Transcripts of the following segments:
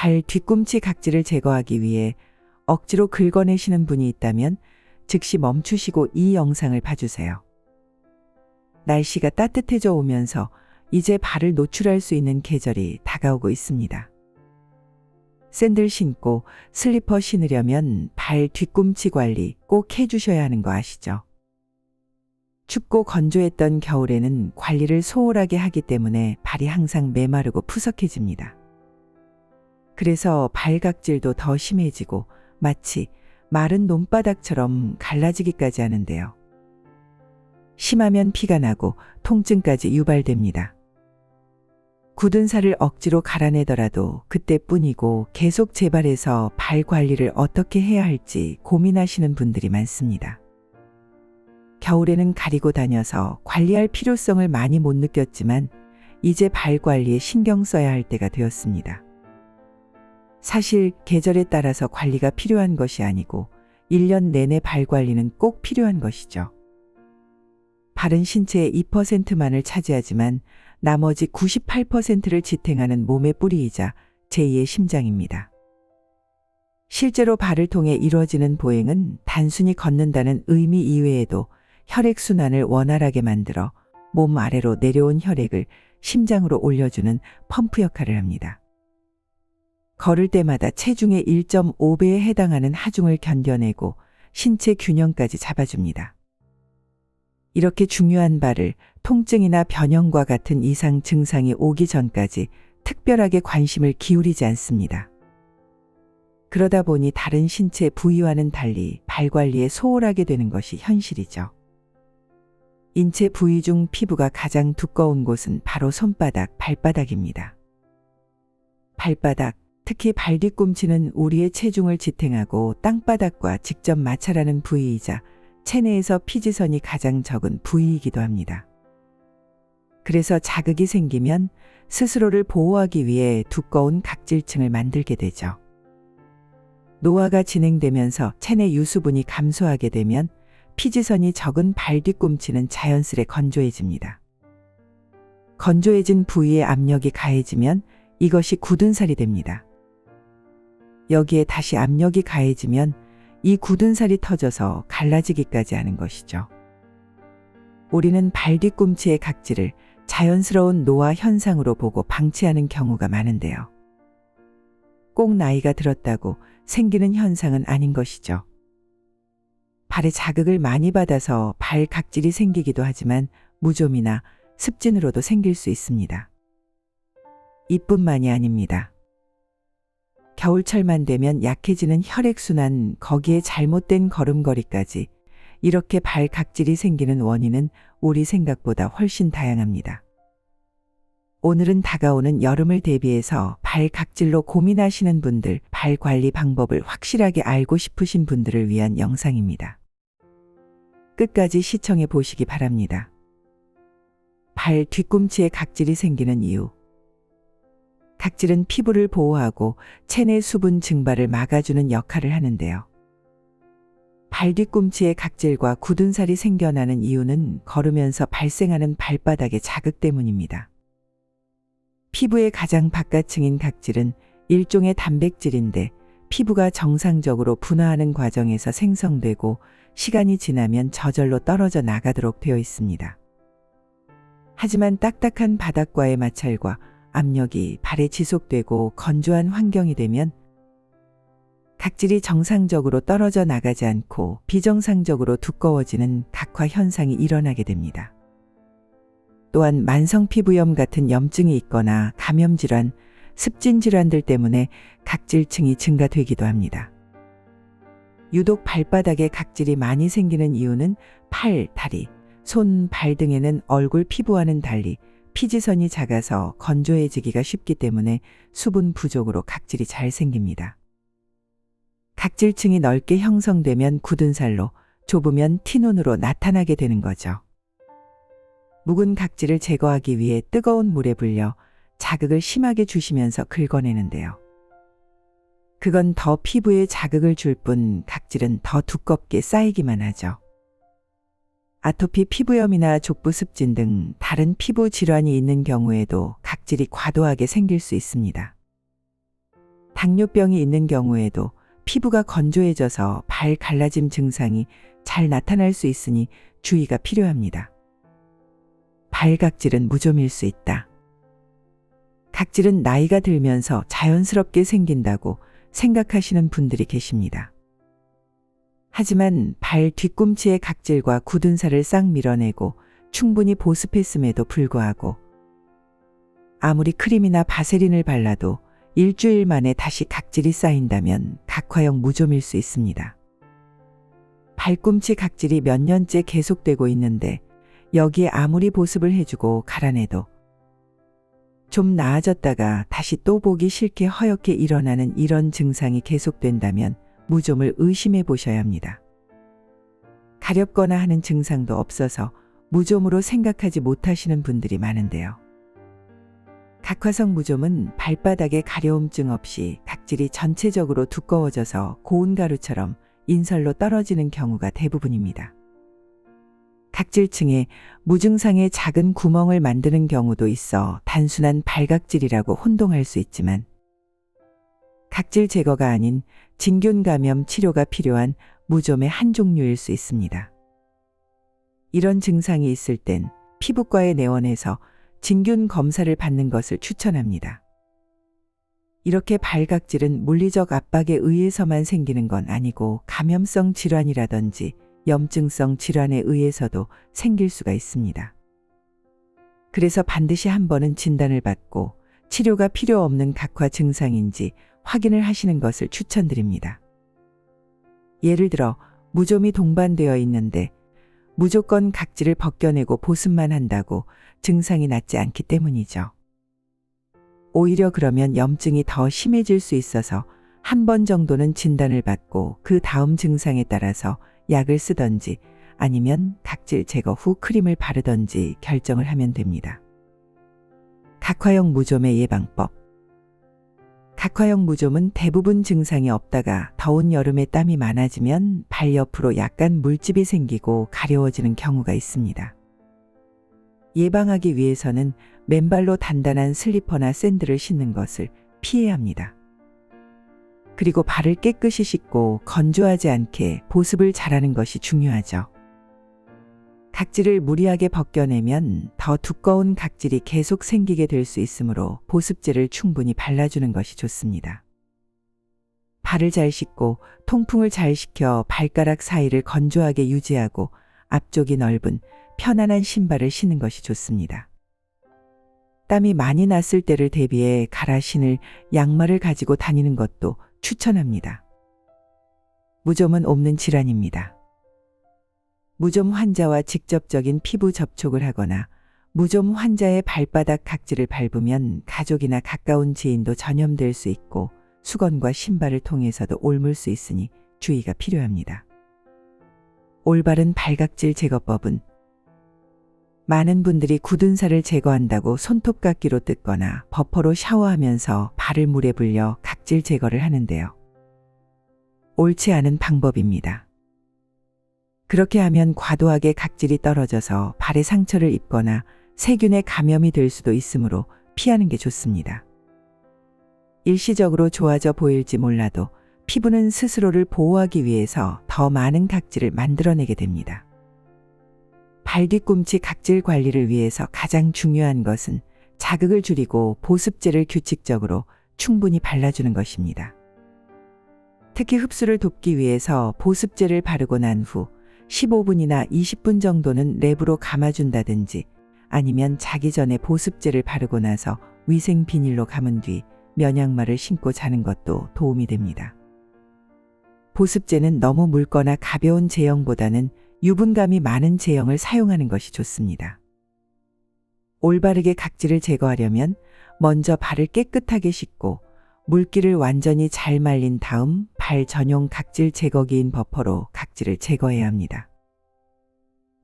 발 뒤꿈치 각질을 제거하기 위해 억지로 긁어내시는 분이 있다면 즉시 멈추시고 이 영상을 봐주세요. 날씨가 따뜻해져 오면서 이제 발을 노출할 수 있는 계절이 다가오고 있습니다. 샌들 신고 슬리퍼 신으려면 발 뒤꿈치 관리 꼭 해주셔야 하는 거 아시죠? 춥고 건조했던 겨울에는 관리를 소홀하게 하기 때문에 발이 항상 메마르고 푸석해집니다. 그래서 발각질도 더 심해지고 마치 마른 논바닥처럼 갈라지기까지 하는데요. 심하면 피가 나고 통증까지 유발됩니다. 굳은 살을 억지로 갈아내더라도 그때뿐이고 계속 재발해서 발 관리를 어떻게 해야 할지 고민하시는 분들이 많습니다. 겨울에는 가리고 다녀서 관리할 필요성을 많이 못 느꼈지만 이제 발 관리에 신경 써야 할 때가 되었습니다. 사실 계절에 따라서 관리가 필요한 것이 아니고 1년 내내 발 관리는 꼭 필요한 것이죠. 발은 신체의 2%만을 차지하지만 나머지 98%를 지탱하는 몸의 뿌리이자 제2의 심장입니다. 실제로 발을 통해 이루어지는 보행은 단순히 걷는다는 의미 이외에도 혈액순환을 원활하게 만들어 몸 아래로 내려온 혈액을 심장으로 올려주는 펌프 역할을 합니다. 걸을 때마다 체중의 1.5배에 해당하는 하중을 견뎌내고 신체 균형까지 잡아줍니다. 이렇게 중요한 발을 통증이나 변형과 같은 이상 증상이 오기 전까지 특별하게 관심을 기울이지 않습니다. 그러다 보니 다른 신체 부위와는 달리 발 관리에 소홀하게 되는 것이 현실이죠. 인체 부위 중 피부가 가장 두꺼운 곳은 바로 손바닥, 발바닥입니다. 발바닥, 특히 발 뒤꿈치는 우리의 체중을 지탱하고 땅바닥과 직접 마찰하는 부위이자 체내에서 피지선이 가장 적은 부위이기도 합니다. 그래서 자극이 생기면 스스로를 보호하기 위해 두꺼운 각질층을 만들게 되죠. 노화가 진행되면서 체내 유수분이 감소하게 되면 피지선이 적은 발 뒤꿈치는 자연스레 건조해집니다. 건조해진 부위에 압력이 가해지면 이것이 굳은 살이 됩니다. 여기에 다시 압력이 가해지면 이 굳은 살이 터져서 갈라지기까지 하는 것이죠. 우리는 발 뒤꿈치의 각질을 자연스러운 노화 현상으로 보고 방치하는 경우가 많은데요. 꼭 나이가 들었다고 생기는 현상은 아닌 것이죠. 발에 자극을 많이 받아서 발 각질이 생기기도 하지만 무좀이나 습진으로도 생길 수 있습니다. 이뿐만이 아닙니다. 겨울철만 되면 약해지는 혈액순환, 거기에 잘못된 걸음걸이까지 이렇게 발 각질이 생기는 원인은 우리 생각보다 훨씬 다양합니다. 오늘은 다가오는 여름을 대비해서 발 각질로 고민하시는 분들, 발 관리 방법을 확실하게 알고 싶으신 분들을 위한 영상입니다. 끝까지 시청해 보시기 바랍니다. 발 뒤꿈치에 각질이 생기는 이유. 각질은 피부를 보호하고 체내 수분 증발을 막아주는 역할을 하는데요. 발 뒤꿈치에 각질과 굳은 살이 생겨나는 이유는 걸으면서 발생하는 발바닥의 자극 때문입니다. 피부의 가장 바깥층인 각질은 일종의 단백질인데 피부가 정상적으로 분화하는 과정에서 생성되고 시간이 지나면 저절로 떨어져 나가도록 되어 있습니다. 하지만 딱딱한 바닥과의 마찰과 압력이 발에 지속되고 건조한 환경이 되면 각질이 정상적으로 떨어져 나가지 않고 비정상적으로 두꺼워지는 각화 현상이 일어나게 됩니다. 또한 만성 피부염 같은 염증이 있거나 감염질환, 습진질환들 때문에 각질층이 증가되기도 합니다. 유독 발바닥에 각질이 많이 생기는 이유는 팔, 다리, 손, 발 등에는 얼굴 피부와는 달리 피지선이 작아서 건조해지기가 쉽기 때문에 수분 부족으로 각질이 잘 생깁니다. 각질층이 넓게 형성되면 굳은 살로, 좁으면 티눈으로 나타나게 되는 거죠. 묵은 각질을 제거하기 위해 뜨거운 물에 불려 자극을 심하게 주시면서 긁어내는데요. 그건 더 피부에 자극을 줄 뿐 각질은 더 두껍게 쌓이기만 하죠. 아토피 피부염이나 족부 습진 등 다른 피부 질환이 있는 경우에도 각질이 과도하게 생길 수 있습니다. 당뇨병이 있는 경우에도 피부가 건조해져서 발 갈라짐 증상이 잘 나타날 수 있으니 주의가 필요합니다. 발각질은 무좀일 수 있다. 각질은 나이가 들면서 자연스럽게 생긴다고 생각하시는 분들이 계십니다. 하지만 발 뒤꿈치의 각질과 굳은 살을 싹 밀어내고 충분히 보습했음에도 불구하고 아무리 크림이나 바세린을 발라도 일주일 만에 다시 각질이 쌓인다면 각화형 무좀일 수 있습니다. 발꿈치 각질이 몇 년째 계속되고 있는데 여기에 아무리 보습을 해주고 갈아내도 좀 나아졌다가 다시 또 보기 싫게 허옇게 일어나는 이런 증상이 계속된다면 무좀을 의심해 보셔야 합니다. 가렵거나 하는 증상도 없어서 무좀으로 생각하지 못하시는 분들이 많은데요. 각화성 무좀은 발바닥에 가려움증 없이 각질이 전체적으로 두꺼워져서 고운 가루처럼 인설로 떨어지는 경우가 대부분입니다. 각질층에 무증상의 작은 구멍을 만드는 경우도 있어 단순한 발각질이라고 혼동할 수 있지만 각질 제거가 아닌 진균 감염 치료가 필요한 무좀의 한 종류일 수 있습니다. 이런 증상이 있을 땐 피부과에 내원해서 진균 검사를 받는 것을 추천합니다. 이렇게 발각질은 물리적 압박에 의해서만 생기는 건 아니고 감염성 질환이라든지 염증성 질환에 의해서도 생길 수가 있습니다. 그래서 반드시 한 번은 진단을 받고 치료가 필요 없는 각화 증상인지 확인을 하시는 것을 추천드립니다. 예를 들어 무좀이 동반되어 있는데 무조건 각질을 벗겨내고 보습만 한다고 증상이 낫지 않기 때문이죠. 오히려 그러면 염증이 더 심해질 수 있어서 한 번 정도는 진단을 받고 그 다음 증상에 따라서 약을 쓰던지 아니면 각질 제거 후 크림을 바르던지 결정을 하면 됩니다. 각화형 무좀의 예방법. 각화형 무좀은 대부분 증상이 없다가 더운 여름에 땀이 많아지면 발 옆으로 약간 물집이 생기고 가려워지는 경우가 있습니다. 예방하기 위해서는 맨발로 단단한 슬리퍼나 샌들을 신는 것을 피해야 합니다. 그리고 발을 깨끗이 씻고 건조하지 않게 보습을 잘하는 것이 중요하죠. 각질을 무리하게 벗겨내면 더 두꺼운 각질이 계속 생기게 될 수 있으므로 보습제를 충분히 발라주는 것이 좋습니다. 발을 잘 씻고 통풍을 잘 시켜 발가락 사이를 건조하게 유지하고 앞쪽이 넓은 편안한 신발을 신는 것이 좋습니다. 땀이 많이 났을 때를 대비해 갈아 신을 양말을 가지고 다니는 것도 추천합니다. 무좀은 없는 질환입니다. 무좀 환자와 직접적인 피부 접촉을 하거나 무좀 환자의 발바닥 각질을 밟으면 가족이나 가까운 지인도 전염될 수 있고 수건과 신발을 통해서도 옮을 수 있으니 주의가 필요합니다. 올바른 발각질 제거법은 많은 분들이 굳은 살을 제거한다고 손톱깎이로 뜯거나 버퍼로 샤워하면서 발을 물에 불려 각질 제거를 하는데요. 옳지 않은 방법입니다. 그렇게 하면 과도하게 각질이 떨어져서 발에 상처를 입거나 세균에 감염이 될 수도 있으므로 피하는 게 좋습니다. 일시적으로 좋아져 보일지 몰라도 피부는 스스로를 보호하기 위해서 더 많은 각질을 만들어내게 됩니다. 발 뒤꿈치 각질 관리를 위해서 가장 중요한 것은 자극을 줄이고 보습제를 규칙적으로 충분히 발라주는 것입니다. 특히 흡수를 돕기 위해서 보습제를 바르고 난 후 15분이나 20분 정도는 랩으로 감아준다든지 아니면 자기 전에 보습제를 바르고 나서 위생 비닐로 감은 뒤 면양말을 신고 자는 것도 도움이 됩니다. 보습제는 너무 묽거나 가벼운 제형보다는 유분감이 많은 제형을 사용하는 것이 좋습니다. 올바르게 각질을 제거하려면 먼저 발을 깨끗하게 씻고 물기를 완전히 잘 말린 다음 발 전용 각질 제거기인 버퍼로 각질을 제거해야 합니다.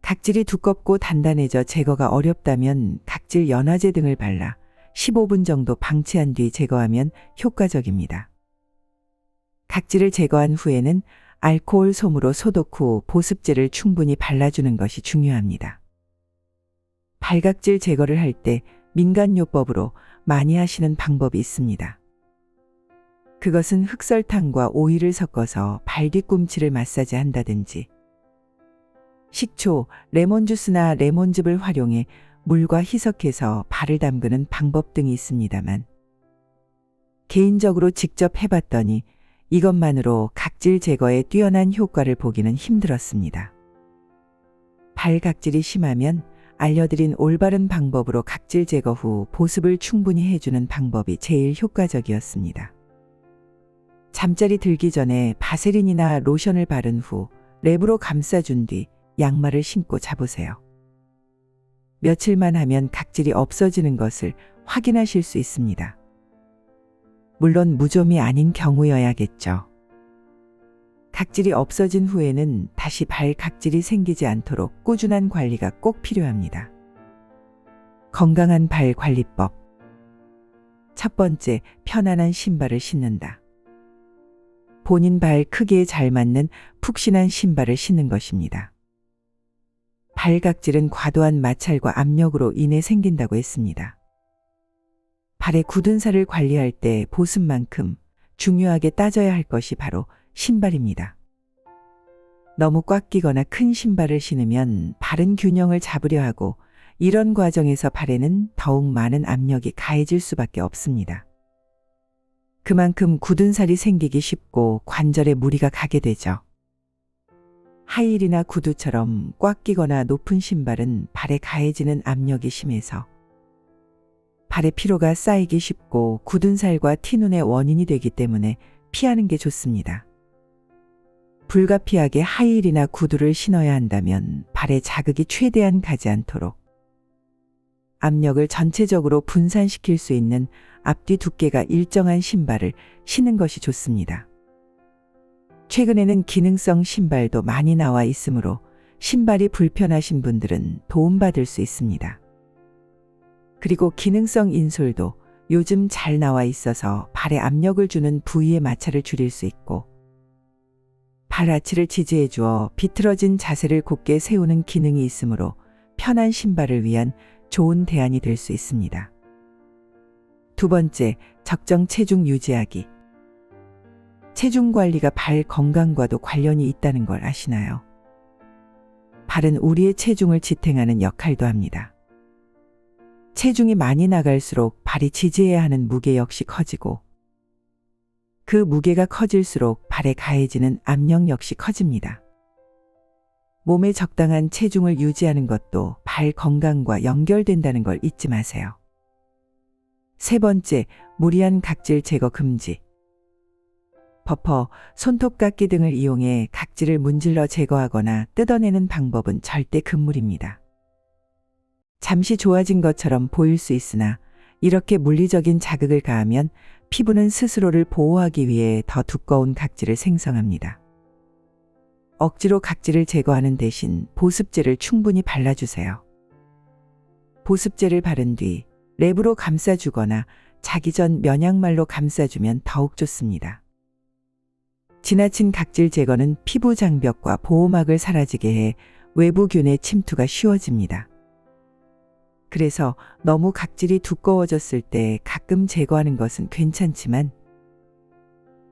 각질이 두껍고 단단해져 제거가 어렵다면 각질 연화제 등을 발라 15분 정도 방치한 뒤 제거하면 효과적입니다. 각질을 제거한 후에는 알코올 솜으로 소독 후 보습제를 충분히 발라주는 것이 중요합니다. 발각질 제거를 할 때 민간요법으로 많이 하시는 방법이 있습니다. 그것은 흑설탕과 오일을 섞어서 발 뒤꿈치를 마사지 한다든지, 식초, 레몬주스나 레몬즙을 활용해 물과 희석해서 발을 담그는 방법 등이 있습니다만, 개인적으로 직접 해봤더니 이것만으로 각질 제거에 뛰어난 효과를 보기는 힘들었습니다. 발 각질이 심하면 알려드린 올바른 방법으로 각질 제거 후 보습을 충분히 해주는 방법이 제일 효과적이었습니다. 잠자리 들기 전에 바세린이나 로션을 바른 후 랩으로 감싸준 뒤 양말을 신고 자보세요. 며칠만 하면 각질이 없어지는 것을 확인하실 수 있습니다. 물론 무좀이 아닌 경우여야겠죠. 각질이 없어진 후에는 다시 발 각질이 생기지 않도록 꾸준한 관리가 꼭 필요합니다. 건강한 발 관리법. 첫 번째, 편안한 신발을 신는다. 본인 발 크기에 잘 맞는 푹신한 신발을 신는 것입니다. 발 각질은 과도한 마찰과 압력으로 인해 생긴다고 했습니다. 발의 굳은 살을 관리할 때 보습만큼 중요하게 따져야 할 것이 바로 신발입니다. 너무 꽉 끼거나 큰 신발을 신으면 바른 균형을 잡으려 하고 이런 과정에서 발에는 더욱 많은 압력이 가해질 수밖에 없습니다. 그만큼 굳은 살이 생기기 쉽고 관절에 무리가 가게 되죠. 하이힐이나 구두처럼 꽉 끼거나 높은 신발은 발에 가해지는 압력이 심해서 발에 피로가 쌓이기 쉽고 굳은 살과 티눈의 원인이 되기 때문에 피하는 게 좋습니다. 불가피하게 하이힐이나 구두를 신어야 한다면 발에 자극이 최대한 가지 않도록 압력을 전체적으로 분산시킬 수 있는 앞뒤 두께가 일정한 신발을 신는 것이 좋습니다. 최근에는 기능성 신발도 많이 나와 있으므로 신발이 불편하신 분들은 도움받을 수 있습니다. 그리고 기능성 인솔도 요즘 잘 나와 있어서 발에 압력을 주는 부위의 마찰을 줄일 수 있고 발 아치를 지지해 주어 비틀어진 자세를 곧게 세우는 기능이 있으므로 편한 신발을 위한 좋은 대안이 될 수 있습니다. 두 번째, 적정 체중 유지하기. 체중 관리가 발 건강과도 관련이 있다는 걸 아시나요? 발은 우리의 체중을 지탱하는 역할도 합니다. 체중이 많이 나갈수록 발이 지지해야 하는 무게 역시 커지고 그 무게가 커질수록 발에 가해지는 압력 역시 커집니다. 몸에 적당한 체중을 유지하는 것도 발 건강과 연결된다는 걸 잊지 마세요. 세 번째, 무리한 각질 제거 금지. 버퍼, 손톱깎이 등을 이용해 각질을 문질러 제거하거나 뜯어내는 방법은 절대 금물입니다. 잠시 좋아진 것처럼 보일 수 있으나 이렇게 물리적인 자극을 가하면 피부는 스스로를 보호하기 위해 더 두꺼운 각질을 생성합니다. 억지로 각질을 제거하는 대신 보습제를 충분히 발라주세요. 보습제를 바른 뒤 랩으로 감싸주거나 자기 전 면약말로 감싸주면 더욱 좋습니다. 지나친 각질 제거는 피부 장벽과 보호막을 사라지게 해 외부균의 침투가 쉬워집니다. 그래서 너무 각질이 두꺼워졌을 때 가끔 제거하는 것은 괜찮지만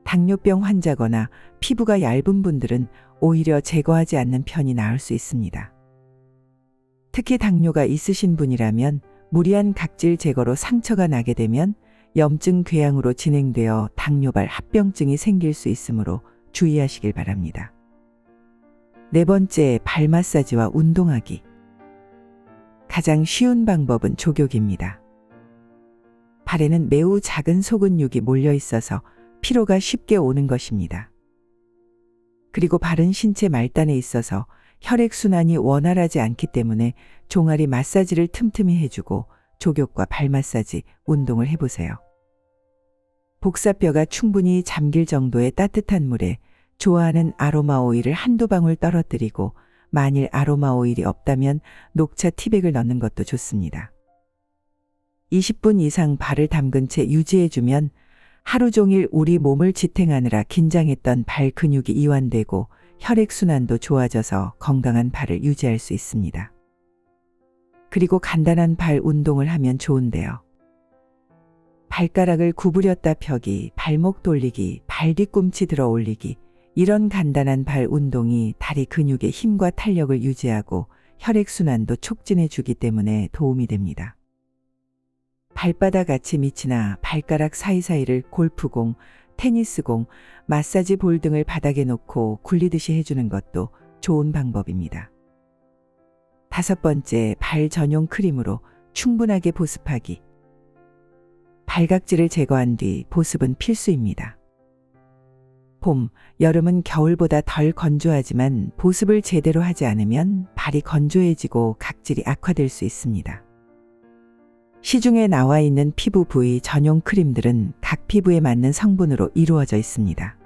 당뇨병 환자거나 피부가 얇은 분들은 오히려 제거하지 않는 편이 나을 수 있습니다. 특히 당뇨가 있으신 분이라면 무리한 각질 제거로 상처가 나게 되면 염증 궤양으로 진행되어 당뇨발 합병증이 생길 수 있으므로 주의하시길 바랍니다. 네 번째, 발 마사지와 운동하기. 가장 쉬운 방법은 족욕입니다. 발에는 매우 작은 소근육이 몰려 있어서 피로가 쉽게 오는 것입니다. 그리고 발은 신체 말단에 있어서 혈액순환이 원활하지 않기 때문에 종아리 마사지를 틈틈이 해주고 족욕과 발 마사지, 운동을 해보세요. 복사뼈가 충분히 잠길 정도의 따뜻한 물에 좋아하는 아로마 오일을 한두 방울 떨어뜨리고 만일 아로마 오일이 없다면 녹차 티백을 넣는 것도 좋습니다. 20분 이상 발을 담근 채 유지해주면 하루 종일 우리 몸을 지탱하느라 긴장했던 발 근육이 이완되고 혈액순환도 좋아져서 건강한 발을 유지할 수 있습니다. 그리고 간단한 발 운동을 하면 좋은데요. 발가락을 구부렸다 펴기, 발목 돌리기, 발 뒤꿈치 들어 올리기, 이런 간단한 발 운동이 다리 근육의 힘과 탄력을 유지하고 혈액순환도 촉진해 주기 때문에 도움이 됩니다. 발바닥 아치 밑이나 발가락 사이사이를 골프공, 테니스공, 마사지 볼 등을 바닥에 놓고 굴리듯이 해주는 것도 좋은 방법입니다. 5번째, 발 전용 크림으로 충분하게 보습하기. 발각질을 제거한 뒤 보습은 필수입니다. 봄, 여름은 겨울보다 덜 건조하지만 보습을 제대로 하지 않으면 발이 건조해지고 각질이 악화될 수 있습니다. 시중에 나와 있는 피부 부위 전용 크림들은 각 피부에 맞는 성분으로 이루어져 있습니다.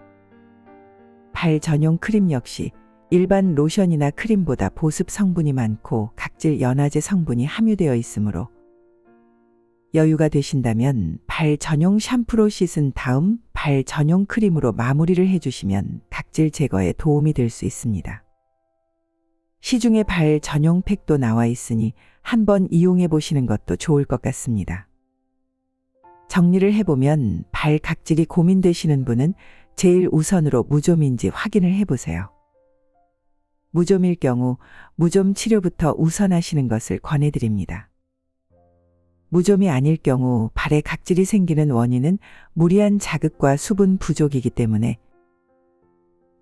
발 전용 크림 역시 일반 로션이나 크림보다 보습 성분이 많고 각질 연화제 성분이 함유되어 있으므로 여유가 되신다면 발 전용 샴푸로 씻은 다음 발 전용 크림으로 마무리를 해주시면 각질 제거에 도움이 될 수 있습니다. 시중에 발 전용 팩도 나와 있으니 한번 이용해 보시는 것도 좋을 것 같습니다. 정리를 해보면 발 각질이 고민되시는 분은 제일 우선으로 무좀인지 확인을 해보세요. 무좀일 경우 무좀 치료부터 우선하시는 것을 권해드립니다. 무좀이 아닐 경우 발에 각질이 생기는 원인은 무리한 자극과 수분 부족이기 때문에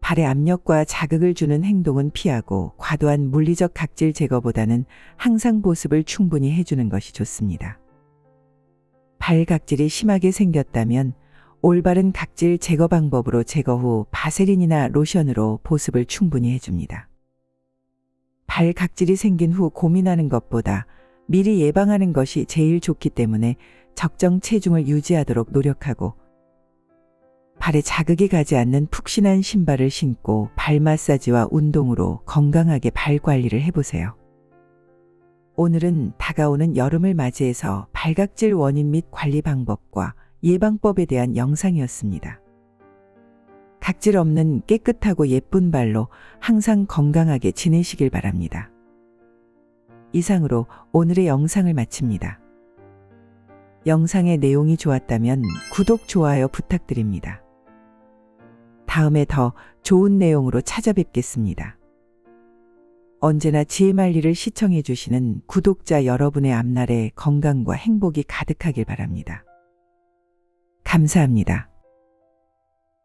발에 압력과 자극을 주는 행동은 피하고 과도한 물리적 각질 제거보다는 항상 보습을 충분히 해주는 것이 좋습니다. 발 각질이 심하게 생겼다면 올바른 각질 제거 방법으로 제거 후 바세린이나 로션으로 보습을 충분히 해줍니다. 발 각질이 생긴 후 고민하는 것보다 미리 예방하는 것이 제일 좋기 때문에 적정 체중을 유지하도록 노력하고 발에 자극이 가지 않는 푹신한 신발을 신고 발 마사지와 운동으로 건강하게 발 관리를 해보세요. 오늘은 다가오는 여름을 맞이해서 발각질 원인 및 관리 방법과 예방법에 대한 영상이었습니다. 각질 없는 깨끗하고 예쁜 발로 항상 건강하게 지내시길 바랍니다. 이상으로 오늘의 영상을 마칩니다. 영상의 내용이 좋았다면 구독, 좋아요 부탁드립니다. 다음에 더 좋은 내용으로 찾아뵙겠습니다. 언제나 지혜말리를 시청해 주시는 구독자 여러분의 앞날에 건강과 행복이 가득하길 바랍니다. 감사합니다.